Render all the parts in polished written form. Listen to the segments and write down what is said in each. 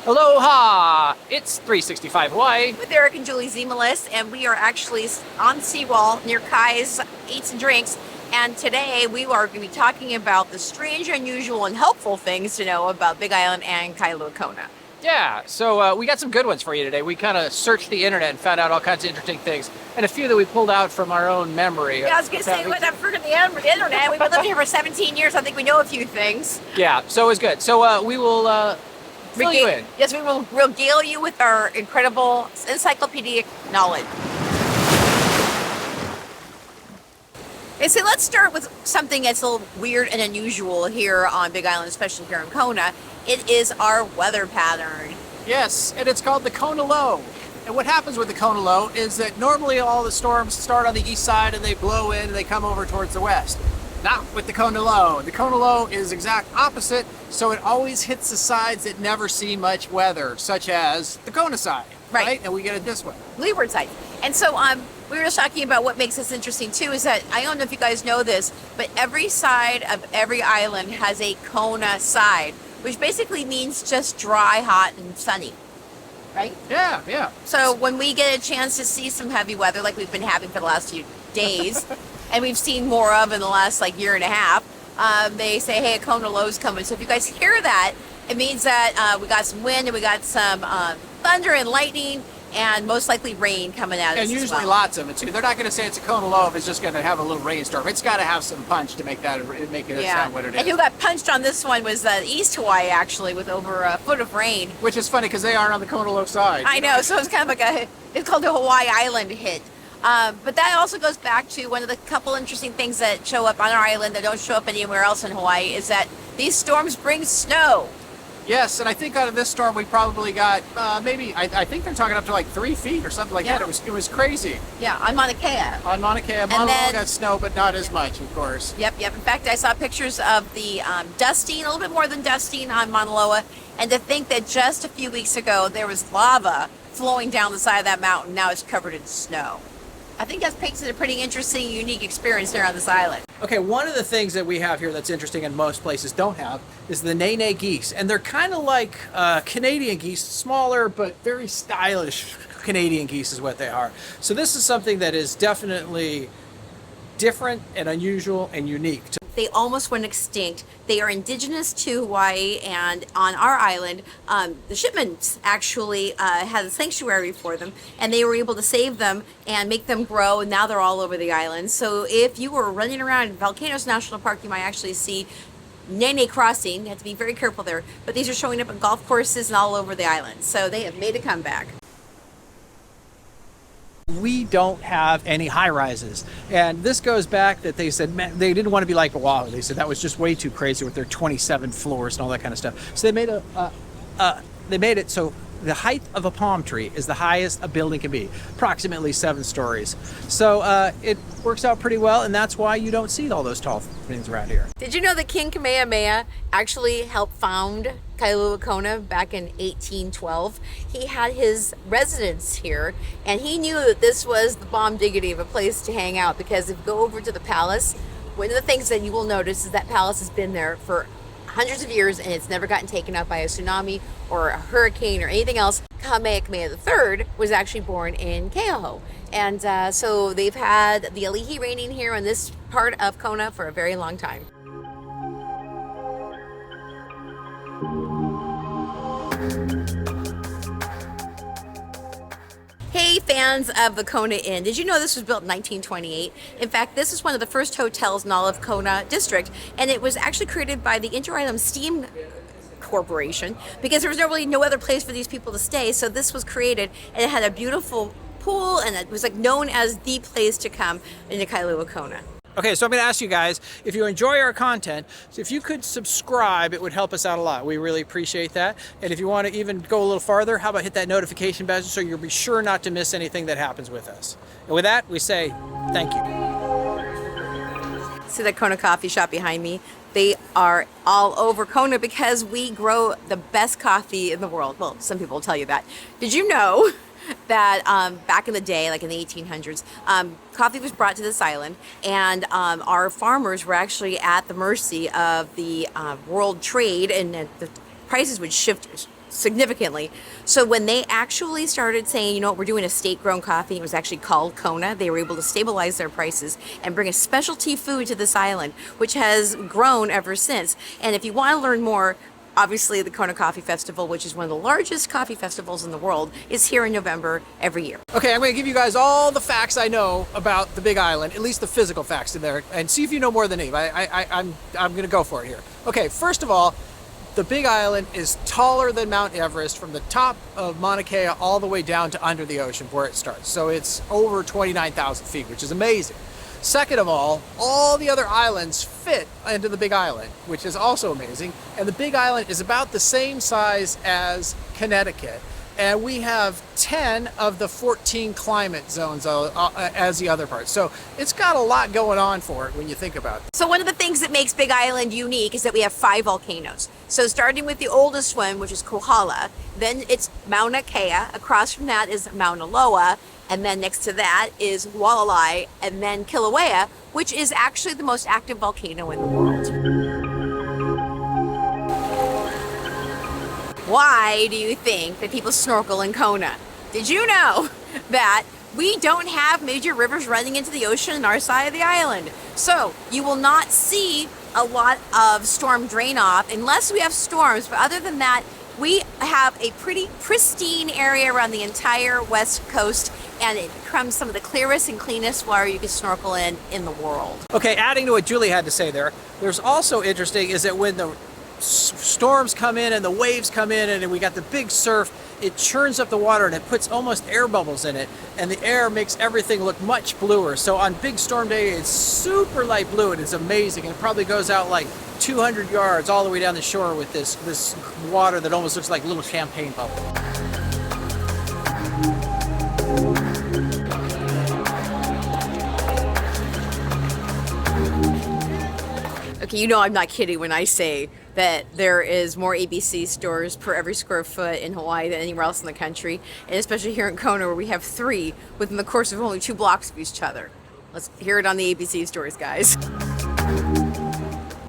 Aloha! It's 365 Hawaii. With Eric and Julie Ziemelis, and we are actually on the seawall near Kai's Eats and Drinks. And today we are going to be talking about the strange, unusual, and helpful things to know about Big Island and Kailua Kona. Yeah, so we got some good ones for you today. We kind of searched the internet and found out all kinds of interesting things, and a few that we pulled out from our own memory. Yeah, I was going to say, what the frick of the internet? We've been living here for 17 years. I think we know a few things. Yeah, so it was good. So we will fill you in. Yes, we will regale you with our incredible encyclopedic knowledge. Okay, so let's start with something that's a little weird and unusual here on Big Island, especially here in Kona. It is our weather pattern. Yes, and it's called the Kona Low. And what happens with the Kona Low is that normally all the storms start on the east side and they blow in and they come over towards the west. Not with the Kona Low. The Kona Low is exact opposite, so it always hits the sides that never see much weather, such as the Kona side, right? And we get it this way. Leeward side. And so we were just talking about what makes this interesting too, is that, I don't know if you guys know this, but every side of every island has a Kona side, which basically means just dry, hot, and sunny, right? Yeah, yeah. So when we get a chance to see some heavy weather like we've been having for the last few days, and we've seen more of in the last year and a half, they say, hey, a Kona Low's coming. So if you guys hear that, it means that we got some wind and we got some thunder and lightning, and most likely rain coming out. And usually lots of it too. They're not going to say it's a Kona Low if it's just going to have a little rainstorm. It's got to have some punch to make it sound what it is. And who got punched on this one was East Hawaii, actually, with over a foot of rain. Which is funny because they aren't on the Kona Low side. I know, so it's kind of like it's called a Hawaii Island hit. But that also goes back to one of the couple interesting things that show up on our island that don't show up anywhere else in Hawaii, is that these storms bring snow. Yes, and I think out of this storm we probably got maybe, I think they're talking up to 3 feet or something like that. It was crazy. Yeah, on Mauna Kea. On Mauna Kea. Mauna Loa got snow, but not as much, of course. Yep. In fact, I saw pictures of the dusting, a little bit more than dusting on Mauna Loa, and to think that just a few weeks ago there was lava flowing down the side of that mountain, now it's covered in snow. I think that makes it a pretty interesting, unique experience there on this island. Okay, one of the things that we have here that's interesting and most places don't have is the Nene Geese. And they're kind of like Canadian geese, smaller but very stylish Canadian geese is what they are. So this is something that is definitely different and unusual and unique. They almost went extinct. They are indigenous to Hawaii, and on our island, the shipments actually had a sanctuary for them, and they were able to save them and make them grow, and now they're all over the island. So if you were running around in Volcanoes National Park, you might actually see Nene crossing. You have to be very careful there, but these are showing up in golf courses and all over the island. So they have made a comeback. We don't have any high rises, and this goes back that they said, man, they didn't want to be like Oahu. They said that was just way too crazy with their 27 floors and all that kind of stuff. So they made it so the height of a palm tree is the highest a building can be, approximately 7 stories. So it works out pretty well, and that's why you don't see all those tall things around here. Did you know that King Kamehameha actually helped found Kailua Kona back in 1812? He had his residence here, and he knew that this was the bomb diggity of a place to hang out, because if you go over to the palace, one of the things that you will notice is that palace has been there for hundreds of years, and it's never gotten taken up by a tsunami or a hurricane or anything else. Kamehameha III was actually born in Keoho. And so they've had the Hulihee reigning here in this part of Kona for a very long time. Hey, fans of the Kona Inn, did you know this was built in 1928? In fact, this is one of the first hotels in all of Kona District, and it was actually created by the Inter-Island Steam Corporation, because there was really no other place for these people to stay, so this was created, and it had a beautiful pool, and it was known as the place to come into Kailua Kona. Okay, so I'm going to ask you guys, if you enjoy our content, if you could subscribe, it would help us out a lot. We really appreciate that. And if you want to even go a little farther, how about hit that notification bell so you'll be sure not to miss anything that happens with us. And with that, we say thank you. See that Kona Coffee shop behind me? They are all over Kona because we grow the best coffee in the world. Well, some people will tell you that. Did you know that back in the day, like in the 1800s, coffee was brought to this island, and our farmers were actually at the mercy of the world trade, and the prices would shift significantly. So when they actually started saying, you know what, we're doing a state-grown coffee, it was actually called Kona, they were able to stabilize their prices and bring a specialty food to this island, which has grown ever since. And if you want to learn more, obviously the Kona Coffee Festival, which is one of the largest coffee festivals in the world, is here in November every year. Okay, I'm going to give you guys all the facts I know about the Big Island, at least the physical facts in there, and see if you know more than me. I'm going to go for it here. Okay, first of all, the Big Island is taller than Mount Everest from the top of Mauna Kea all the way down to under the ocean where it starts. So it's over 29,000 feet, which is amazing. Second of all the other islands fit into the Big Island, which is also amazing. And the Big Island is about the same size as Connecticut. And we have 10 of the 14 climate zones as the other parts. So it's got a lot going on for it when you think about it. So one of the things that makes Big Island unique is that we have 5 volcanoes. So starting with the oldest one, which is Kohala, then it's Mauna Kea, across from that is Mauna Loa, and then next to that is Wallalai, and then Kilauea, which is actually the most active volcano in the world. Why do you think that people snorkel in Kona? Did you know that we don't have major rivers running into the ocean on our side of the island? So you will not see a lot of storm drain off unless we have storms. But other than that, we have a pretty pristine area around the entire west coast, and it becomes some of the clearest and cleanest water you can snorkel in the world. Okay, adding to what Julie had to say there's also interesting is that when the storms come in and the waves come in and we got the big surf, it churns up the water and it puts almost air bubbles in it, and the air makes everything look much bluer. So on big storm day, it's super light blue and it's amazing. And it probably goes out like 200 yards all the way down the shore with this water that almost looks like little champagne bubbles. Okay, you know I'm not kidding when I say that there is more ABC stores per every square foot in Hawaii than anywhere else in the country, and especially here in Kona where we have 3 within the course of only 2 blocks of each other. Let's hear it on the ABC stores, guys.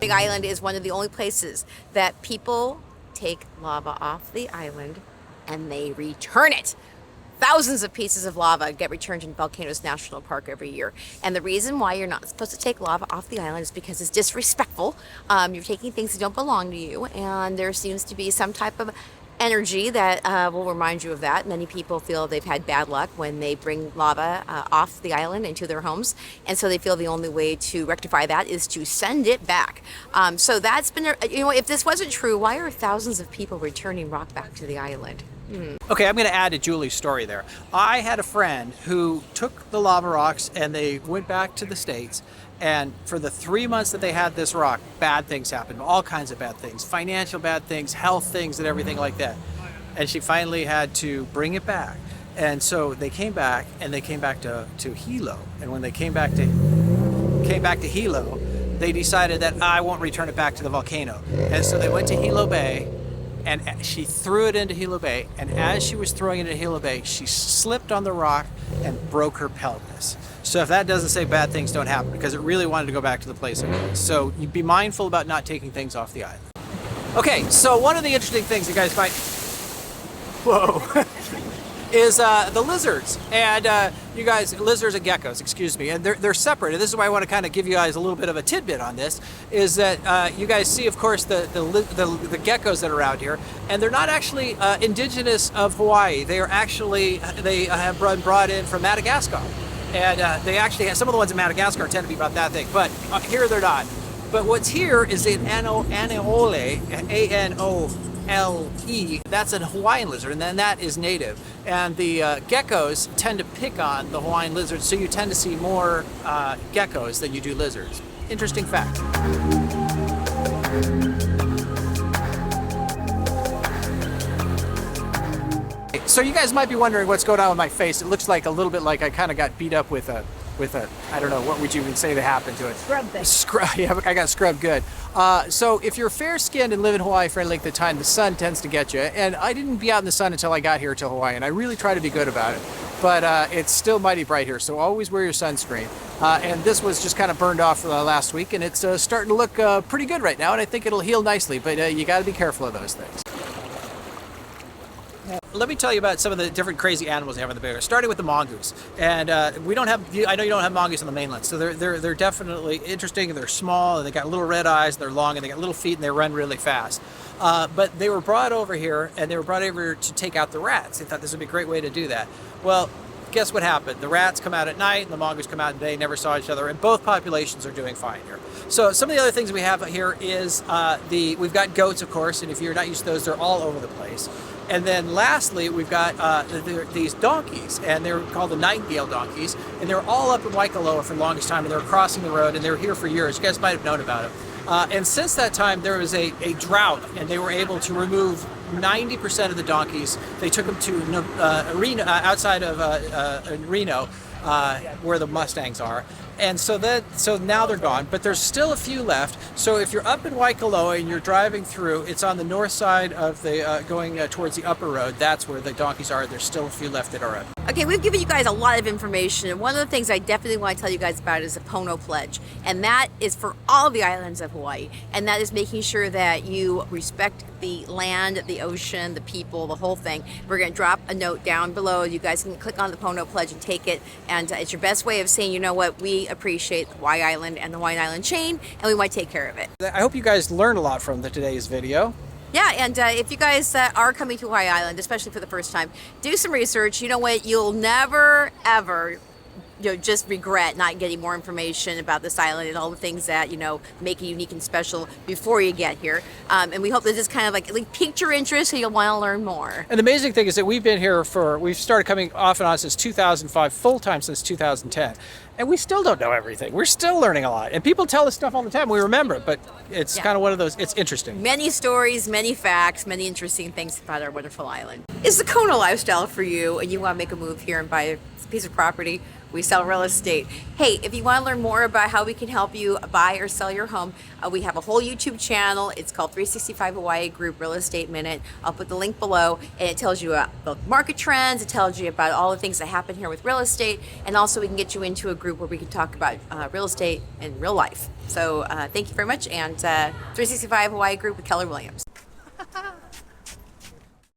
Big Island is one of the only places that people take lava off the island and they return it. Thousands of pieces of lava get returned in Volcanoes National Park every year. And the reason why you're not supposed to take lava off the island is because it's disrespectful. You're taking things that don't belong to you, and there seems to be some type of energy that will remind you of that. Many people feel they've had bad luck when they bring lava off the island into their homes, and so they feel the only way to rectify that is to send it back. So that's been, if this wasn't true, why are thousands of people returning rock back to the island? Okay, I'm going to add to Julie's story there. I had a friend who took the lava rocks and they went back to the States, and for the 3 months that they had this rock, bad things happened, all kinds of bad things, financial bad things, health things, and everything like that. And she finally had to bring it back. And so they came back, and they came back to Hilo. And when they came back to Hilo, they decided that I won't return it back to the volcano. And so they went to Hilo Bay, and she threw it into Hilo Bay, and as she was throwing it into Hilo Bay, she slipped on the rock and broke her pelvis. So if that doesn't say bad things don't happen, because it really wanted to go back to the place it was. So you be mindful about not taking things off the island. Okay, so one of the interesting things you guys might, is the lizards. And you guys, lizards and geckos, excuse me, and they're separate. And this is why I want to kind of give you guys a little bit of a tidbit on this, is that you guys see, of course, the geckos that are around here, and they're not actually indigenous of Hawaii. They are actually, they have been brought in from Madagascar. And they actually have, some of the ones in Madagascar tend to be about that thing, but here they're not. But what's here is an Aneole, A-N-O-L-E, that's a Hawaiian lizard, and then that is native. And the geckos tend to pick on the Hawaiian lizards, so you tend to see more geckos than you do lizards. Interesting fact. So you guys might be wondering what's going on with my face. It looks like a little bit like I kind of got beat up with a, I don't know, what would you even say that happened to it? Scrub thing. Yeah, I got scrubbed good. So if you're fair-skinned and live in Hawaii for any length of time, the sun tends to get you. And I didn't be out in the sun until I got here to Hawaii, and I really try to be good about it. But it's still mighty bright here, so always wear your sunscreen. And this was just kind of burned off last week, and it's starting to look pretty good right now, and I think it'll heal nicely. But you got to be careful of those things. Let me tell you about some of the different crazy animals they have in the Bay Area, starting with the mongoose. And we don't have, I know you don't have mongoose on the mainland, so they're definitely interesting, and they're small, and they got little red eyes, they're long, and they got little feet, and they run really fast. But they were brought over here, and they were brought over to take out the rats. They thought this would be a great way to do that. Well, guess what happened? The rats come out at night, and the mongoose come out at day, never saw each other, and both populations are doing fine here. So some of the other things we have here is we've got goats, of course, and if you're not used to those, they're all over the place. And then lastly, we've got these donkeys, and they're called the nightingale donkeys, and they're all up in Waikoloa for the longest time, and they were crossing the road, and they were here for years. You guys might have known about it. And since that time, there was a drought, and they were able to remove 90% of the donkeys. They took them to Reno, outside of Reno, where the Mustangs are. And so now they're gone, but there's still a few left. So if you're up in Waikoloa and you're driving through, it's on the north side of the going towards the upper road. That's where the donkeys are. There's still a few left that are up. Okay, we've given you guys a lot of information, and one of the things I definitely want to tell you guys about is the Pono Pledge, and that is for all the islands of Hawaii, and that is making sure that you respect the land, the ocean, the people, the whole thing. We're going to drop a note down below. You guys can click on the Pono Pledge and take it, and it's your best way of saying, you know what, we appreciate the Hawaii Island and the Hawaiian Island chain, and we want to take care of it. I hope you guys learned a lot from today's video. Yeah, and if you guys are coming to Hawaii Island, especially for the first time, do some research. You know what? You'll never, ever just regret not getting more information about this island and all the things that, make it unique and special before you get here. And we hope that this kind of like piqued your interest, so you'll want to learn more. And the amazing thing is that we've been here we've started coming off and on since 2005, full-time since 2010. And we still don't know everything. We're still learning a lot. And people tell us stuff all the time. We remember it, but it's kind of one of those, it's interesting. Many stories, many facts, many interesting things about our wonderful island. Is the Kona lifestyle for you, and you want to make a move here and buy a piece of property? We sell real estate. Hey, if you want to learn more about how we can help you buy or sell your home, we have a whole YouTube channel. It's called 365 Hawaii Group Real Estate Minute. I'll put the link below, and it tells you about market trends. It tells you about all the things that happen here with real estate, and also we can get you into a group where we can talk about real estate in real life. So thank you very much, and 365 Hawaii Group with Keller Williams.